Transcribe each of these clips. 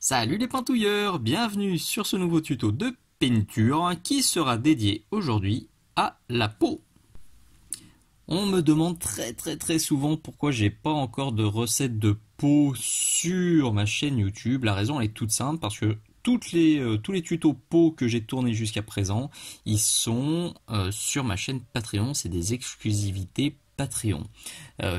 Salut les pintouilleurs, bienvenue sur ce nouveau tuto de peinture qui sera dédié aujourd'hui à la peau. On me demande très souvent pourquoi j'ai pas encore de recette de peau sur ma chaîne YouTube. La raison elle est toute simple parce que tous les tutos peau que j'ai tournés jusqu'à présent, ils sont sur ma chaîne Patreon, c'est des exclusivités Patreon.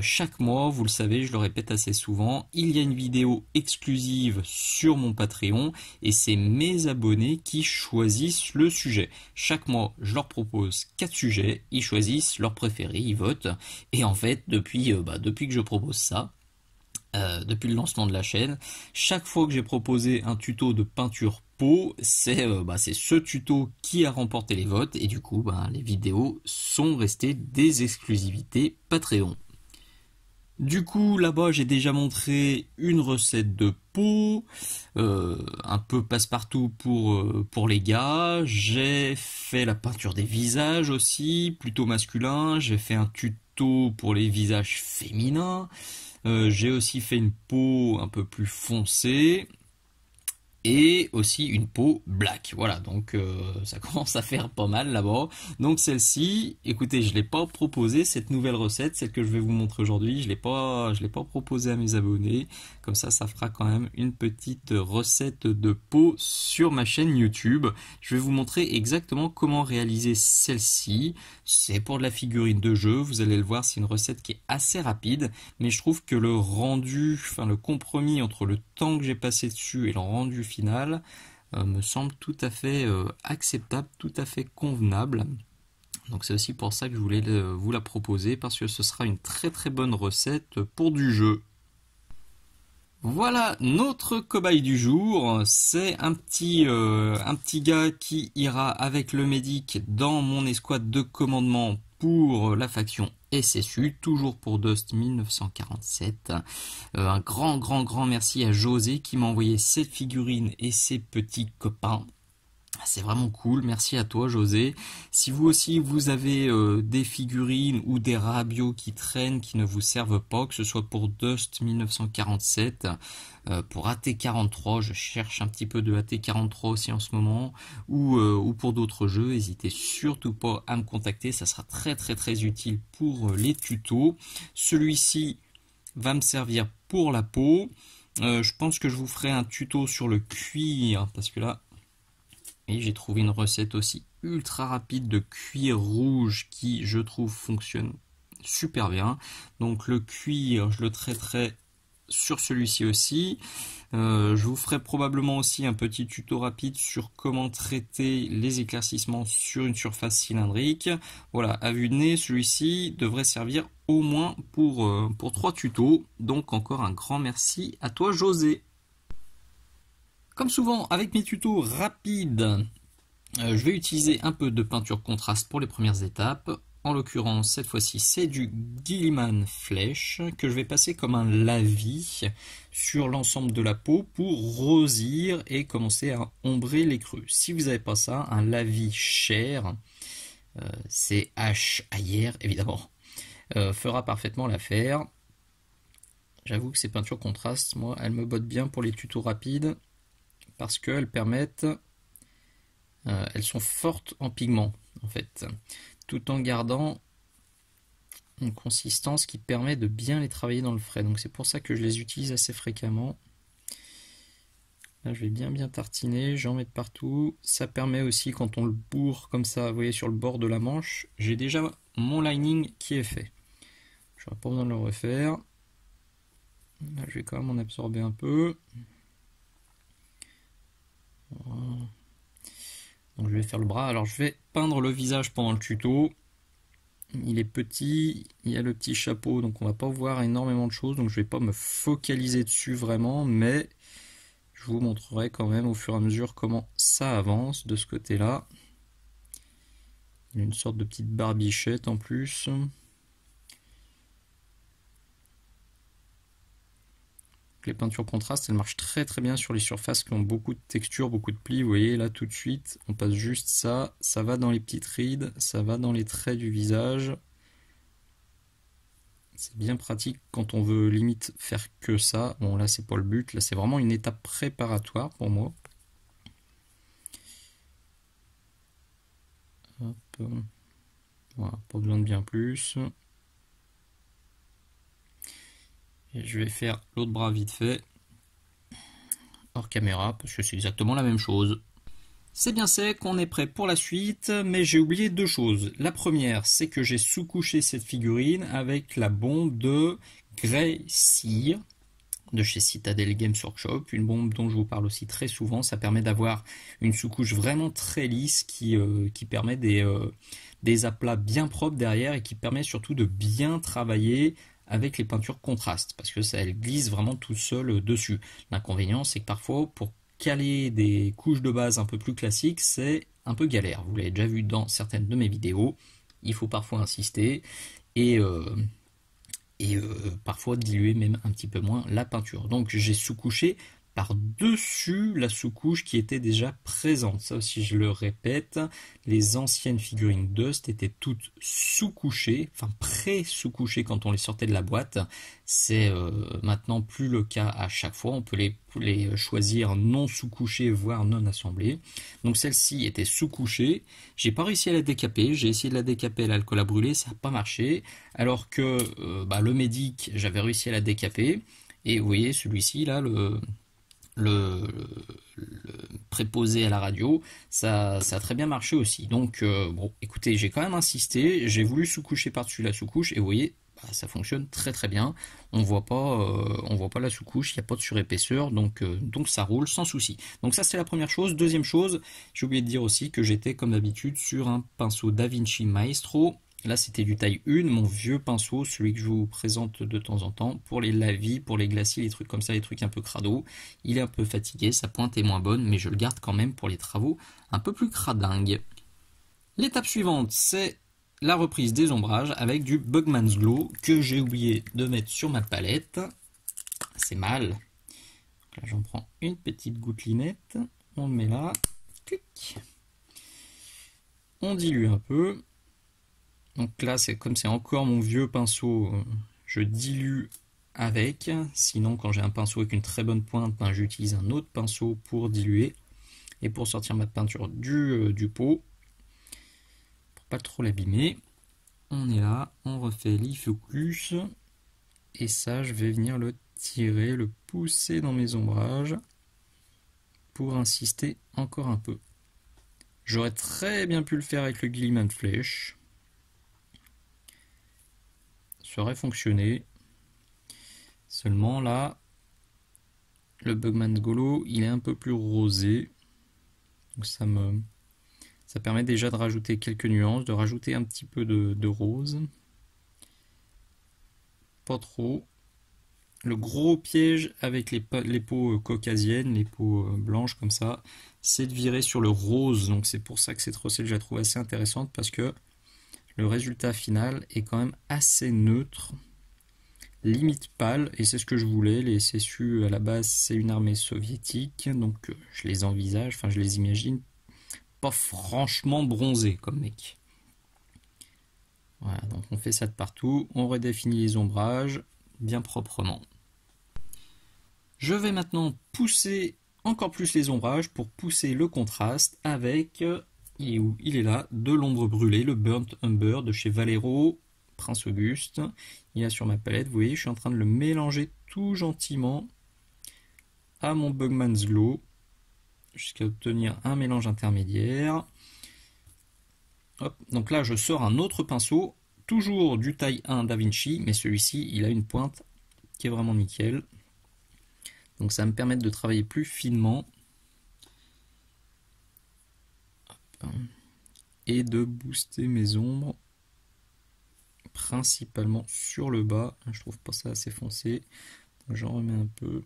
Chaque mois, vous le savez, je le répète assez souvent, il y a une vidéo exclusive sur mon Patreon et c'est mes abonnés qui choisissent le sujet. Chaque mois, je leur propose 4 sujets, ils choisissent leur préféré, ils votent. Et en fait, depuis que je propose ça, depuis le lancement de la chaîne, chaque fois que j'ai proposé un tuto de peinture peau, c'est ce tuto qui a remporté les votes et du coup les vidéos sont restées des exclusivités Patreon. Du coup là-bas j'ai déjà montré une recette de peau, un peu passe-partout pour les gars, j'ai fait la peinture des visages aussi, plutôt masculin, j'ai fait un tuto pour les visages féminins. J'ai aussi fait une peau un peu plus foncée et aussi une peau black. Voilà, donc ça commence à faire pas mal là-bas. Donc celle-ci, écoutez, je l'ai pas proposée cette nouvelle recette, celle que je vais vous montrer aujourd'hui, je l'ai pas proposée à mes abonnés. Comme ça fera quand même une petite recette de peau sur ma chaîne YouTube. Je vais vous montrer exactement comment réaliser celle-ci. C'est pour de la figurine de jeu, vous allez le voir, c'est une recette qui est assez rapide, mais je trouve que le rendu, enfin le compromis entre le temps que j'ai passé dessus et le rendu final me semble tout à fait acceptable, tout à fait convenable. Donc c'est aussi pour ça que je voulais vous la proposer, parce que ce sera une très bonne recette pour du jeu. Voilà notre cobaye du jour, c'est un petit gars qui ira avec le médic dans mon escouade de commandement pour la faction SSU, toujours pour Dust 1947. Un grand merci à José qui m'a envoyé cette figurine et ses petits copains. C'est vraiment cool, merci à toi José. Si vous aussi vous avez des figurines ou des rabios qui traînent, qui ne vous servent pas, que ce soit pour Dust 1947, pour AT43, je cherche un petit peu de AT43 aussi en ce moment, ou pour d'autres jeux, n'hésitez surtout pas à me contacter, ça sera très utile pour les tutos. Celui-ci va me servir pour la peau. Je pense que je vous ferai un tuto sur le cuir, parce que là, et j'ai trouvé une recette aussi ultra rapide de cuir rouge qui, je trouve, fonctionne super bien. Donc le cuir, je le traiterai sur celui-ci aussi. Je vous ferai probablement aussi un petit tuto rapide sur comment traiter les éclaircissements sur une surface cylindrique. Voilà, à vue de nez, celui-ci devrait servir au moins pour 3 tutos. Donc encore un grand merci à toi José. Comme souvent avec mes tutos rapides, je vais utiliser un peu de peinture contraste pour les premières étapes. En l'occurrence, cette fois-ci, c'est du Guilliman Flèche que je vais passer comme un lavis sur l'ensemble de la peau pour rosir et commencer à ombrer les creux. Si vous n'avez pas ça, un lavis Cher, c'est H ailleurs évidemment, fera parfaitement l'affaire. J'avoue que ces peintures contrastes, moi, elles me bottent bien pour les tutos rapides parce qu'elles permettent, elles sont fortes en pigments en fait, tout en gardant une consistance qui permet de bien les travailler dans le frais. Donc c'est pour ça que je les utilise assez fréquemment. Là je vais bien tartiner, j'en mets partout. Ça permet aussi quand on le bourre comme ça, vous voyez sur le bord de la manche, j'ai déjà mon lining qui est fait. Je n'aurai pas besoin de le refaire. Là je vais quand même en absorber un peu. Voilà. Donc je vais faire le bras. Alors je vais peindre le visage pendant le tuto. Il est petit, il y a le petit chapeau, donc on va pas voir énormément de choses, donc je vais pas me focaliser dessus vraiment, mais je vous montrerai quand même au fur et à mesure comment ça avance de ce côté-là. Il y a une sorte de petite barbichette en plus. Les peintures contrastes, elles marchent très bien sur les surfaces qui ont beaucoup de texture, beaucoup de plis. Vous voyez là tout de suite, on passe juste ça, ça va dans les petites rides, ça va dans les traits du visage. C'est bien pratique quand on veut limite faire que ça. Bon là c'est pas le but, là c'est vraiment une étape préparatoire pour moi. Hop. Voilà, pas besoin de bien plus. Et je vais faire l'autre bras vite fait, hors caméra, parce que c'est exactement la même chose. C'est bien c'est qu'on est prêt pour la suite, mais j'ai oublié deux choses. La première, c'est que j'ai sous-couché cette figurine avec la bombe de Grey Seer de chez Citadel Games Workshop, une bombe dont je vous parle aussi très souvent. Ça permet d'avoir une sous-couche vraiment très lisse qui permet des aplats bien propres derrière et qui permet surtout de bien travailler avec les peintures contrastes, parce que ça, elle glisse vraiment tout seul dessus. L'inconvénient, c'est que parfois, pour caler des couches de base un peu plus classiques, c'est un peu galère. Vous l'avez déjà vu dans certaines de mes vidéos, il faut parfois insister et parfois diluer même un petit peu moins la peinture. Donc j'ai sous-couché par-dessus la sous-couche qui était déjà présente. Ça aussi je le répète, les anciennes figurines Dust étaient toutes sous-couchées, enfin pré-sous-couchées quand on les sortait de la boîte. C'est maintenant plus le cas à chaque fois, on peut les choisir non sous-couchées voire non assemblées. Donc celle-ci était sous-couchée, j'ai pas réussi à la décaper, j'ai essayé de la décaper à l'alcool à brûler, ça n'a pas marché, alors que le Medic j'avais réussi à la décaper, et vous voyez celui-ci là, le préposé à la radio, ça a très bien marché aussi. Donc bon, écoutez, j'ai quand même insisté, j'ai voulu sous-coucher par-dessus la sous-couche, et vous voyez, ça fonctionne très très bien. On voit pas la sous-couche, il n'y a pas de surépaisseur, donc ça roule sans souci. Donc ça c'est la première chose. Deuxième chose, j'ai oublié de dire aussi que j'étais comme d'habitude sur un pinceau Da Vinci Maestro. Là c'était du taille 1, mon vieux pinceau, celui que je vous présente de temps en temps, pour les lavis, pour les glacis, les trucs comme ça, les trucs un peu crado. Il est un peu fatigué, sa pointe est moins bonne, mais je le garde quand même pour les travaux un peu plus cradingues. L'étape suivante, c'est la reprise des ombrages avec du Bugman's Glow que j'ai oublié de mettre sur ma palette. C'est mal. Là j'en prends une petite gouttelinette, on le met là, clic. On dilue un peu. Donc là, c'est comme c'est encore mon vieux pinceau, je dilue avec. Sinon, quand j'ai un pinceau avec une très bonne pointe, j'utilise un autre pinceau pour diluer et pour sortir ma peinture du pot, pour pas trop l'abîmer. On est là, on refait l'ifocus et ça, je vais venir le tirer, le pousser dans mes ombrages pour insister encore un peu. J'aurais très bien pu le faire avec le Gilliman Flèche. Ça aurait fonctionné. Seulement là, le Bugman's Glow, il est un peu plus rosé. Donc ça permet déjà de rajouter quelques nuances, de rajouter un petit peu de rose. Pas trop. Le gros piège avec les peaux caucasiennes, les peaux blanches comme ça, c'est de virer sur le rose. Donc c'est pour ça que cette recette, je la trouve assez intéressante, parce que le résultat final est quand même assez neutre, limite pâle, et c'est ce que je voulais. Les SSU à la base c'est une armée soviétique, donc je les envisage, enfin je les imagine pas franchement bronzés comme mec. Voilà, donc on fait ça de partout, on redéfinit les ombrages bien proprement. Je vais maintenant pousser encore plus les ombrages pour pousser le contraste avec, il est où? Il est là, de l'ombre brûlée, le Burnt Umber de chez Vallejo, Prince Auguste. Il est sur ma palette, vous voyez, je suis en train de le mélanger tout gentiment à mon Bugman's Glow jusqu'à obtenir un mélange intermédiaire. Hop, donc là je sors un autre pinceau, toujours du taille 1 Da Vinci, mais celui-ci il a une pointe qui est vraiment nickel. Donc ça va me permettre de travailler plus finement et de booster mes ombres, principalement sur le bas. Je trouve pas ça assez foncé, j'en remets un peu.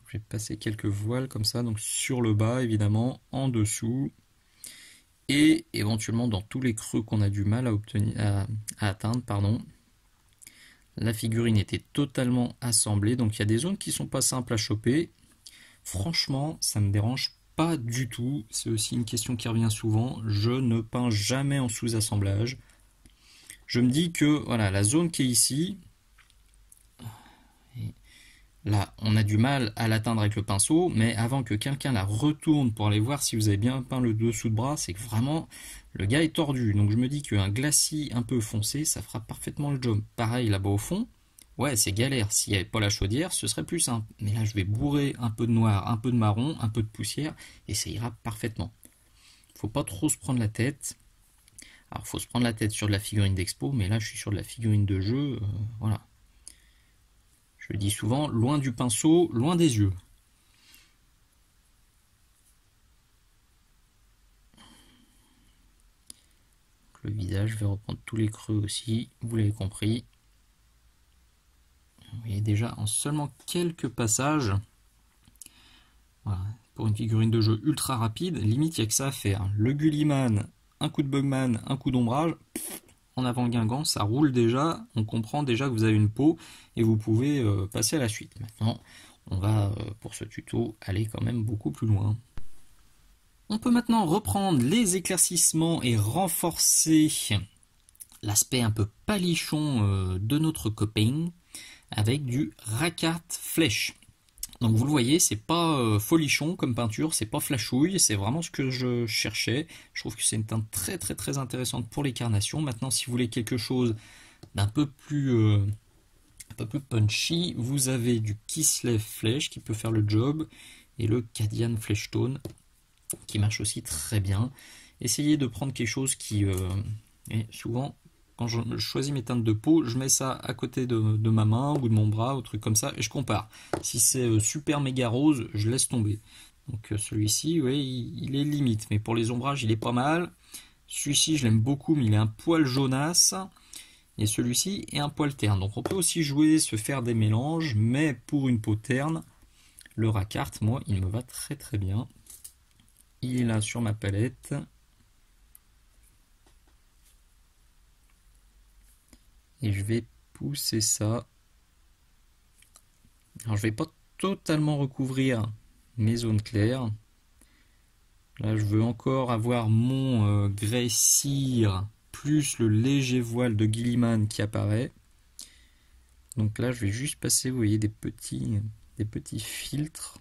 Je vais passer quelques voiles comme ça, donc sur le bas évidemment, en dessous, et éventuellement dans tous les creux qu'on a du mal à atteindre, pardon. La figurine était totalement assemblée, donc il y a des zones qui sont pas simples à choper. Franchement, ça me dérange pas du tout. C'est aussi une question qui revient souvent. Je ne peins jamais en sous-assemblage. je me dis que voilà, la zone qui est ici, là, on a du mal à l'atteindre avec le pinceau, mais avant que quelqu'un la retourne pour aller voir si vous avez bien peint le dessous de bras, c'est que vraiment, le gars est tordu. Donc je me dis qu'un glacis un peu foncé, ça fera parfaitement le job. Pareil là-bas au fond, ouais, c'est galère. S'il n'y avait pas la chaudière, ce serait plus simple. Mais là, je vais bourrer un peu de noir, un peu de marron, un peu de poussière, et ça ira parfaitement. Faut pas trop se prendre la tête. Alors, faut se prendre la tête sur de la figurine d'expo, mais là, je suis sur de la figurine de jeu, voilà. Je le dis souvent, loin du pinceau, loin des yeux. Le visage, je vais reprendre tous les creux aussi, vous l'avez compris. Vous voyez déjà en seulement quelques passages, voilà, pour une figurine de jeu ultra rapide, limite il n'y a que ça à faire. Le Gulliman, un coup de Bugman, un coup d'ombrage, en avant Guingamp, ça roule déjà, on comprend déjà que vous avez une peau et vous pouvez passer à la suite. Maintenant, on va, pour ce tuto, aller quand même beaucoup plus loin. On peut maintenant reprendre les éclaircissements et renforcer l'aspect un peu palichon de notre copain avec du Rakarth Flèche. Donc vous le voyez, c'est pas folichon comme peinture, c'est pas flashouille, c'est vraiment ce que je cherchais. Je trouve que c'est une teinte très très très intéressante pour les carnations. Maintenant, si vous voulez quelque chose d'un peu plus punchy, vous avez du Kislev Flèche qui peut faire le job et le Cadian Flèche Tone qui marche aussi très bien. Essayez de prendre quelque chose qui est souvent, quand je choisis mes teintes de peau, je mets ça à côté de ma main ou de mon bras, ou truc comme ça, et je compare. Si c'est super méga rose, je laisse tomber. Donc celui-ci, oui, il est limite, mais pour les ombrages, il est pas mal. Celui-ci, je l'aime beaucoup, mais il est un poil jaunasse. Et celui-ci est un poil terne. Donc on peut aussi jouer, se faire des mélanges, mais pour une peau terne, le Rakarth, moi, il me va très très bien. Il est là sur ma palette. Et je vais pousser ça. Alors je vais pas totalement recouvrir mes zones claires. Là je veux encore avoir mon grès cire plus le léger voile de Gilliman qui apparaît. Donc là je vais juste passer, vous voyez, des petits filtres.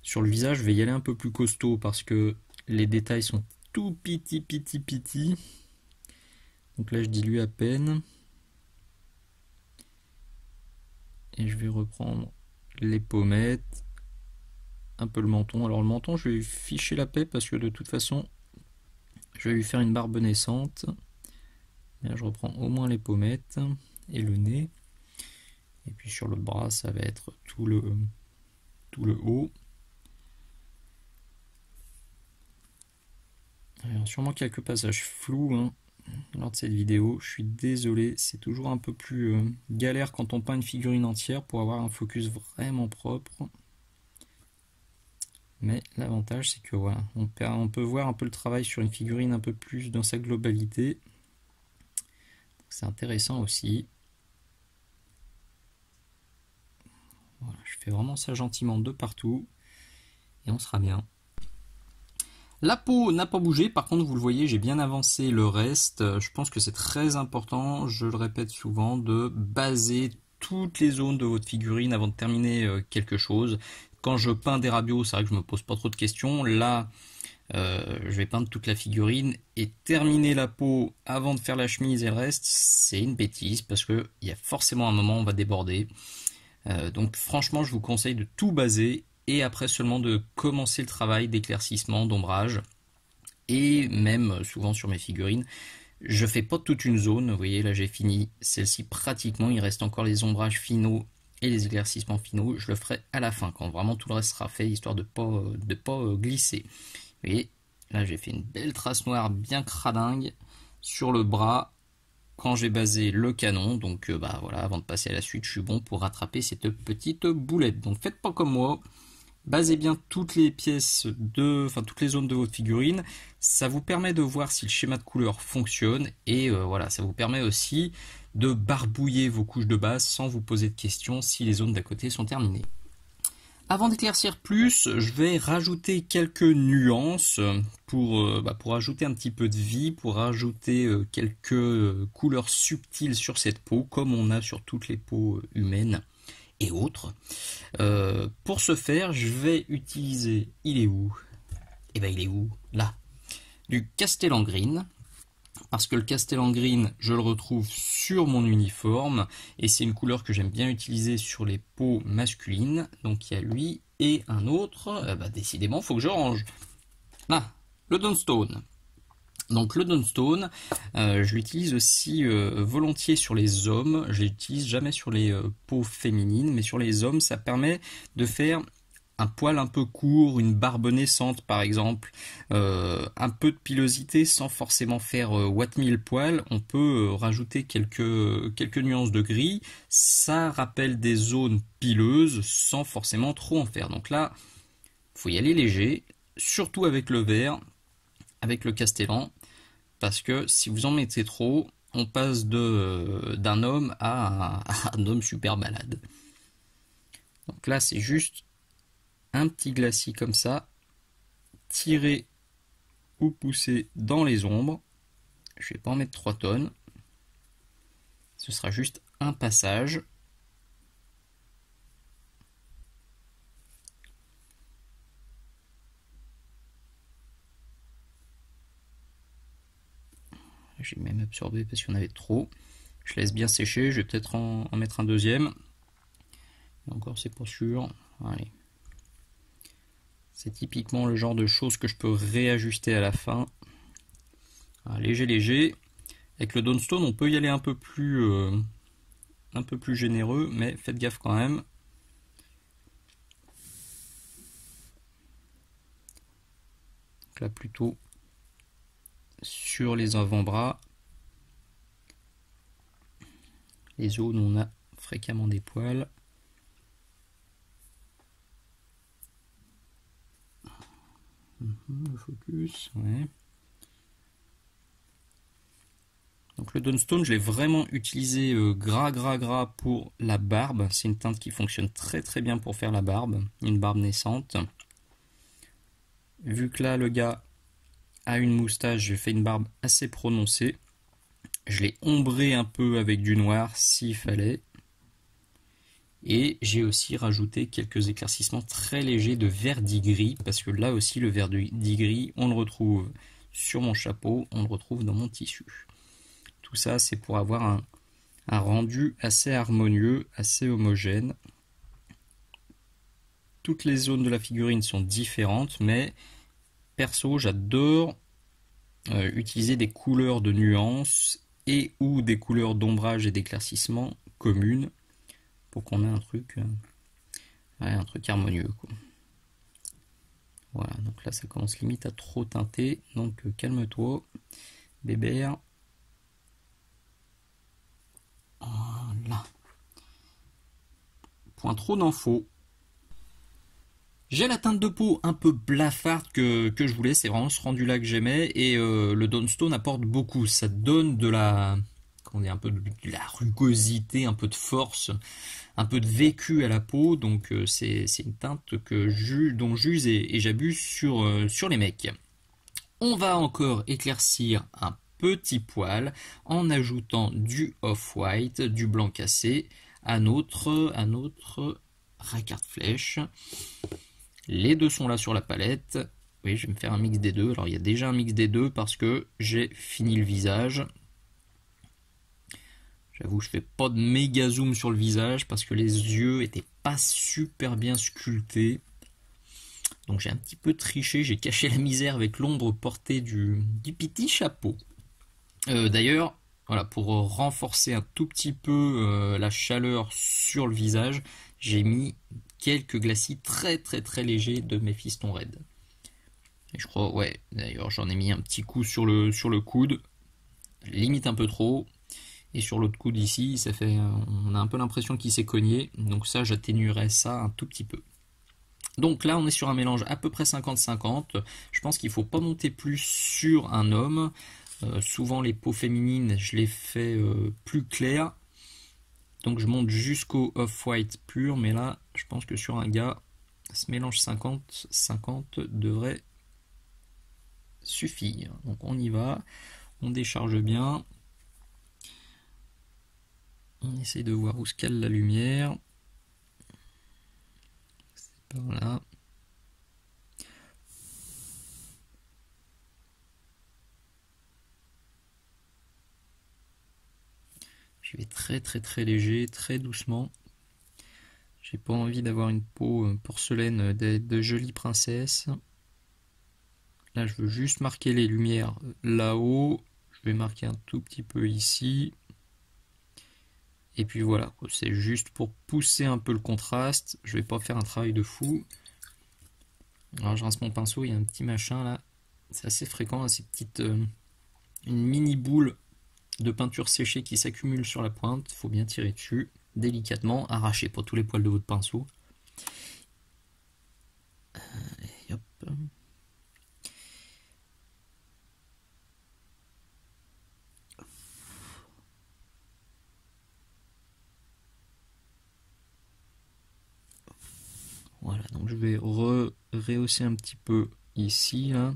Sur le visage je vais y aller un peu plus costaud parce que les détails sont tout petit. Donc là je dilue à peine. Et je vais reprendre les pommettes, un peu le menton. Alors le menton je vais lui ficher la paix parce que de toute façon je vais lui faire une barbe naissante. Et là je reprends au moins les pommettes et le nez. Et puis sur le bras ça va être tout le haut. Alors, sûrement quelques passages flous hein, lors de cette vidéo, je suis désolé, c'est toujours un peu plus galère quand on peint une figurine entière pour avoir un focus vraiment propre. Mais l'avantage c'est que voilà, on peut voir un peu le travail sur une figurine un peu plus dans sa globalité. C'est intéressant aussi. Voilà, je fais vraiment ça gentiment de partout et on sera bien. La peau n'a pas bougé, par contre vous le voyez, j'ai bien avancé le reste. Je pense que c'est très important, je le répète souvent, de baser toutes les zones de votre figurine avant de terminer quelque chose. Quand je peins des rabios, c'est vrai que je me pose pas trop de questions. Là, je vais peindre toute la figurine et terminer la peau avant de faire la chemise et le reste, c'est une bêtise parce qu'il y a forcément un moment où on va déborder. Donc franchement, je vous conseille de tout baser et après seulement de commencer le travail d'éclaircissement, d'ombrage. Et même souvent sur mes figurines, je fais pas toute une zone. Vous voyez, là j'ai fini celle-ci pratiquement. Il reste encore les ombrages finaux et les éclaircissements finaux. Je le ferai à la fin, quand vraiment tout le reste sera fait, histoire de pas glisser. Vous voyez, là j'ai fait une belle trace noire bien cradingue sur le bras quand j'ai basé le canon. Donc bah voilà, avant de passer à la suite, je suis bon pour rattraper cette petite boulette. Donc faites pas comme moi. Basez bien toutes les pièces toutes les zones de votre figurine. Ça vous permet de voir si le schéma de couleur fonctionne et voilà, ça vous permet aussi de barbouiller vos couches de base sans vous poser de questions si les zones d'à côté sont terminées. Avant d'éclaircir plus, je vais rajouter quelques nuances pour ajouter un petit peu de vie, pour rajouter quelques couleurs subtiles sur cette peau, comme on a sur toutes les peaux humaines et autres. Pour ce faire, je vais utiliser, il est où? Eh ben il est où? Là. Du Castellan Green. Parce que le Castellan Green, je le retrouve sur mon uniforme et c'est une couleur que j'aime bien utiliser sur les peaux masculines. Donc il y a lui et un autre. Décidément, il faut que je range. Là, le Dawnstone. Donc le Dawnstone, je l'utilise aussi volontiers sur les hommes. Je l'utilise jamais sur les peaux féminines, mais sur les hommes, ça permet de faire un poil un peu court, une barbe naissante par exemple, un peu de pilosité sans forcément faire What mille poils. On peut rajouter quelques nuances de gris, ça rappelle des zones pileuses sans forcément trop en faire. Donc là, il faut y aller léger, surtout avec le vert, avec le Castellan, parce que si vous en mettez trop, on passe d'un homme à un homme super malade. Donc là, c'est juste un petit glacis comme ça, tiré ou poussé dans les ombres. Je vais pas en mettre 3 tonnes. Ce sera juste un passage. J'ai même absorbé parce qu'il y en avait trop. Je laisse bien sécher, je vais peut-être en mettre un deuxième. Et encore, c'est pas sûr. Allez. C'est typiquement le genre de choses que je peux réajuster à la fin. Léger, léger. Avec le Dawnstone, on peut y aller un peu plus généreux, mais faites gaffe quand même. Donc là, plutôt sur les avant-bras. Les zones où on a fréquemment des poils. Le focus, ouais. Donc le Dawnstone, je l'ai vraiment utilisé gras pour la barbe. C'est une teinte qui fonctionne très très bien pour faire la barbe, une barbe naissante. Vu que là le gars a une moustache, j'ai fait une barbe assez prononcée. Je l'ai ombré un peu avec du noir s'il fallait. Et j'ai aussi rajouté quelques éclaircissements très légers de verdigris, parce que là aussi le verdigris, on le retrouve sur mon chapeau, on le retrouve dans mon tissu. Tout ça, c'est pour avoir un rendu assez harmonieux, assez homogène. Toutes les zones de la figurine sont différentes, mais perso, j'adore utiliser des couleurs de nuances et ou des couleurs d'ombrage et d'éclaircissement communes pour qu'on ait un truc harmonieux, quoi. Voilà, donc là ça commence limite à trop teinter, donc calme-toi, bébert. Voilà. Point trop d'infos. J'ai la teinte de peau un peu blafarde que je voulais, c'est vraiment ce rendu là que j'aimais, et le Dawnstone apporte beaucoup, ça donne de la, un peu de la rugosité, un peu de force, un peu de vécu à la peau, donc c'est une teinte dont j'use et j'abuse sur les mecs. On va encore éclaircir un petit poil en ajoutant du off-white, du blanc cassé à notre racard de flèche. Les deux sont là sur la palette. Oui, je vais me faire un mix des deux. Alors il y a déjà un mix des deux parce que j'ai fini le visage. J'avoue, je fais pas de méga zoom sur le visage parce que les yeux étaient pas super bien sculptés. Donc j'ai un petit peu triché, j'ai caché la misère avec l'ombre portée du petit chapeau. D'ailleurs, voilà, pour renforcer un tout petit peu la chaleur sur le visage, j'ai mis quelques glacis très légers de mes fistons raides. Et je crois, ouais, d'ailleurs j'en ai mis un petit coup sur le coude, limite un peu trop. Et sur l'autre coude ici, on a un peu l'impression qu'il s'est cogné, donc ça j'atténuerai ça un tout petit peu. Donc là on est sur un mélange à peu près 50-50, je pense qu'il ne faut pas monter plus sur un homme, souvent les peaux féminines je les fais plus claires, donc je monte jusqu'au off-white pur, mais là je pense que sur un gars Ce mélange 50-50 devrait suffire. Donc on y va, on décharge bien. On essaye de voir où se cale la lumière. C'est par là. Je vais très léger, très doucement. J'ai pas envie d'avoir une peau porcelaine de jolie princesse. Là, je veux juste marquer les lumières là-haut. Je vais marquer un tout petit peu ici. Et puis voilà, c'est juste pour pousser un peu le contraste. Je vais pas faire un travail de fou. Alors je rince mon pinceau, il y a un petit machin là. C'est assez fréquent, ces petites... une mini boule de peinture séchée qui s'accumule sur la pointe. Il faut bien tirer dessus, délicatement. Arrachez pas tous les poils de votre pinceau. Et hop. Voilà, donc je vais rehausser un petit peu ici, là.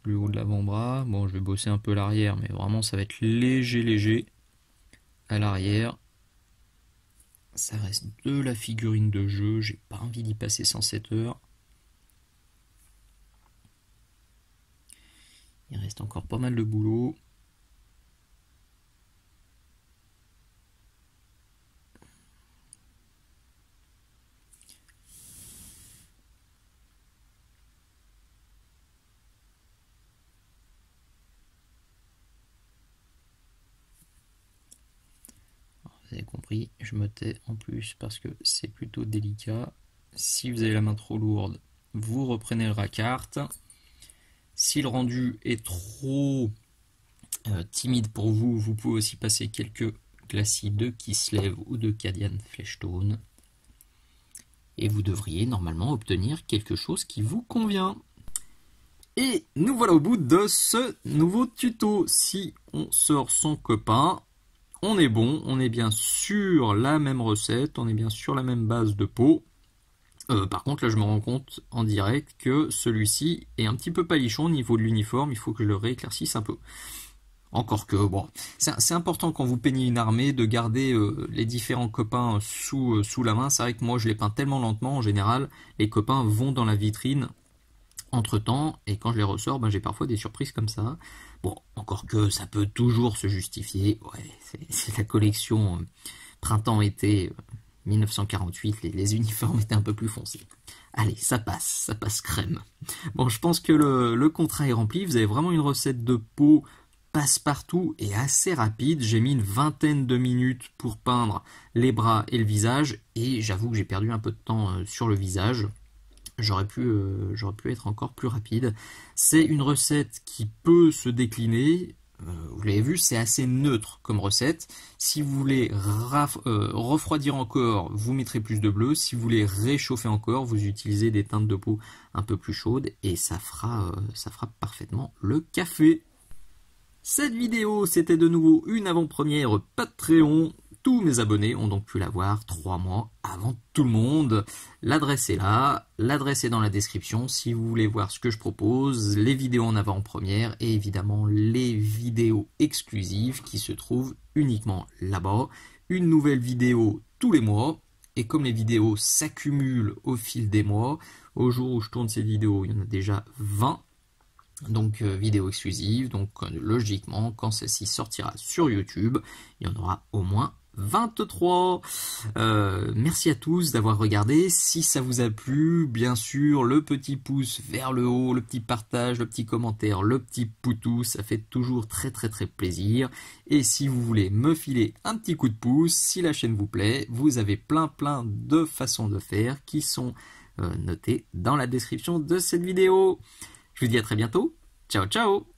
Le haut de l'avant-bras. Bon, je vais bosser un peu l'arrière, mais vraiment ça va être léger à l'arrière. Ça reste de la figurine de jeu, j'ai pas envie d'y passer 107 heures. Il reste encore pas mal de boulot. Vous avez compris, je me tais en plus parce que c'est plutôt délicat. Si vous avez la main trop lourde, vous reprenez le racarte. Si le rendu est trop timide pour vous, vous pouvez aussi passer quelques glacis de Kislev ou de Cadian Fleshtone. Et vous devriez normalement obtenir quelque chose qui vous convient. Et nous voilà au bout de ce nouveau tuto. Si on sort son copain, on est bon, on est bien sur la même recette, on est bien sur la même base de peau. Par contre, là, je me rends compte en direct que celui-ci est un petit peu palichon au niveau de l'uniforme, il faut que je le rééclaircisse un peu. Encore que, bon, c'est important quand vous peignez une armée de garder les différents copains sous la main. C'est vrai que moi, je les peins tellement lentement, en général, les copains vont dans la vitrine entre-temps, et quand je les ressors, ben, j'ai parfois des surprises comme ça. Bon, encore que ça peut toujours se justifier. Ouais, c'est la collection printemps-été 1948, les uniformes étaient un peu plus foncés. Allez, ça passe crème. Bon, je pense que le contrat est rempli. Vous avez vraiment une recette de peau passe-partout et assez rapide. J'ai mis une vingtaine de minutes pour peindre les bras et le visage, et j'avoue que j'ai perdu un peu de temps sur le visage. J'aurais pu être encore plus rapide. C'est une recette qui peut se décliner. Vous l'avez vu, c'est assez neutre comme recette. Si vous voulez refroidir encore, vous mettrez plus de bleu. Si vous voulez réchauffer encore, vous utilisez des teintes de peau un peu plus chaudes, et ça fera parfaitement le café. Cette vidéo, c'était de nouveau une avant-première Patreon. Tous mes abonnés ont donc pu la voir 3 mois avant tout le monde. L'adresse est là, l'adresse est dans la description si vous voulez voir ce que je propose, les vidéos en avant-première et évidemment les vidéos exclusives qui se trouvent uniquement là-bas. Une nouvelle vidéo tous les mois, et comme les vidéos s'accumulent au fil des mois, au jour où je tourne ces vidéos, il y en a déjà 20. Donc vidéo exclusive, donc logiquement quand celle-ci sortira sur YouTube, il y en aura au moins 23. Merci à tous d'avoir regardé. Si ça vous a plu, bien sûr, le petit pouce vers le haut, le petit partage, le petit commentaire, le petit poutou, ça fait toujours très plaisir. Et si vous voulez me filer un petit coup de pouce, si la chaîne vous plaît, vous avez plein de façons de faire qui sont notées dans la description de cette vidéo. Je vous dis à très bientôt. Ciao ciao.